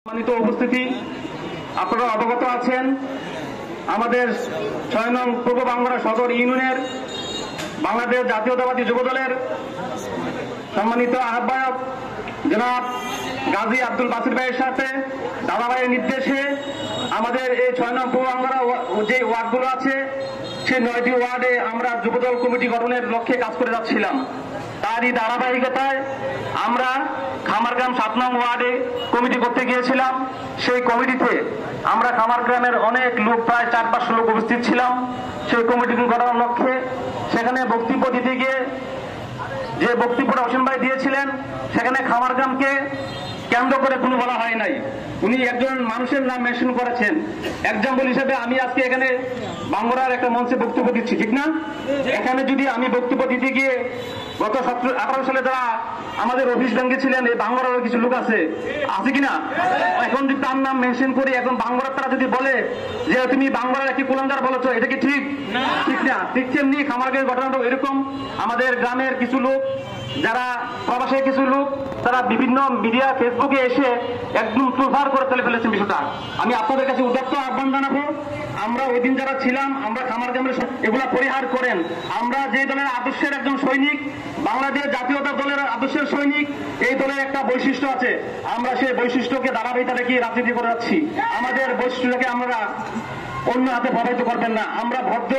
সম্মানিত উপস্থিতি, আপনারা অবগত আছেন আমাদের ৬ নং পূর্ব বাংলা সদর ইউনিয়নের বাংলাদেশ জাতীয়তাবাদী যুবদলের সম্মানিত আহ্বায়ক জনাব গাজী আব্দুল বাসির ভাইয়ের সাথে দাদা ভাইয়ের নির্দেশে আমাদের এই ৬ নং পূর্ব বাংলা যে ওয়ার্ডগুলো আছে সেই ৯টি ওয়ার্ডে আমরা যুবদল কমিটি গঠনের লক্ষ্যে কাজ করে যাচ্ছিলাম। তারই ধারাবাহিকতায় আমরা খামারগ্রাম ৭ নং ওয়ার্ডে কমিটি করতে গিয়েছিলাম। সেই কমিটিতে আমরা খামারগ্রামের অনেক লোক, প্রায় ৪-৫০০ লোক উপস্থিত ছিলাম। সেই কমিটি গঠনের লক্ষ্যে সেখানে বক্তব্য দিতে গিয়ে যে বক্তব্যটা হোসেন ভাই দিয়েছিলেন, সেখানে খামারগ্রামকে কেন্দ্র করে কোনো বলা হয় নাই। উনি একজন মানুষের নাম মেনশন করেছেন। এক্সাম্পল হিসেবে আমি আজকে এখানে বাংলার একটা মঞ্চে বক্তব্য দিচ্ছি, ঠিক না? এখানে যদি আমি বক্তব্য দিতে গিয়ে গত 17-18 সালে যারা আমাদের অফিস ব্যাংকে ছিলেন, এই বাংলার কিছু লোক আছে কিনা, এখন যদি তার নাম মেনশন করি, এখন বাংলার তারা যদি বলে যে তুমি বাংলার একটি কুলাঙ্গার বলেছো, এটা কি ঠিক? ঠিক না। ঠিক তেমনি খামারগ্রামের ঘটনাটা এরকম। আমাদের গ্রামের কিছু লোক, যারা প্রবাসের কিছু লোক, তারা বিভিন্ন মিডিয়া ফেসবুকে এসে একদম তুলফার করে তুলে ফেলেছেন বিষয়টা। আমি আপনাদের কাছে উদাত্ত আহ্বান জানাবো, আমরা ওই দিন যারা ছিলাম, আমরা খামারগ্রামের এগুলা পরিহার করেন। আমরা যে দলের আদর্শের একজন সৈনিক, বাংলাদেশ জাতীয়তা দলের আদর্শের সৈনিক, এই দলের একটা বৈশিষ্ট্য আছে, আমরা সেই বৈশিষ্ট্যকে ধারাবাহিকতা রেখে রাজনীতি করে যাচ্ছি। আমাদের বৈশিষ্ট্যটাকে আমরা অন্য হাতে প্রভাবিত করবেন না। আমরা ভদ্র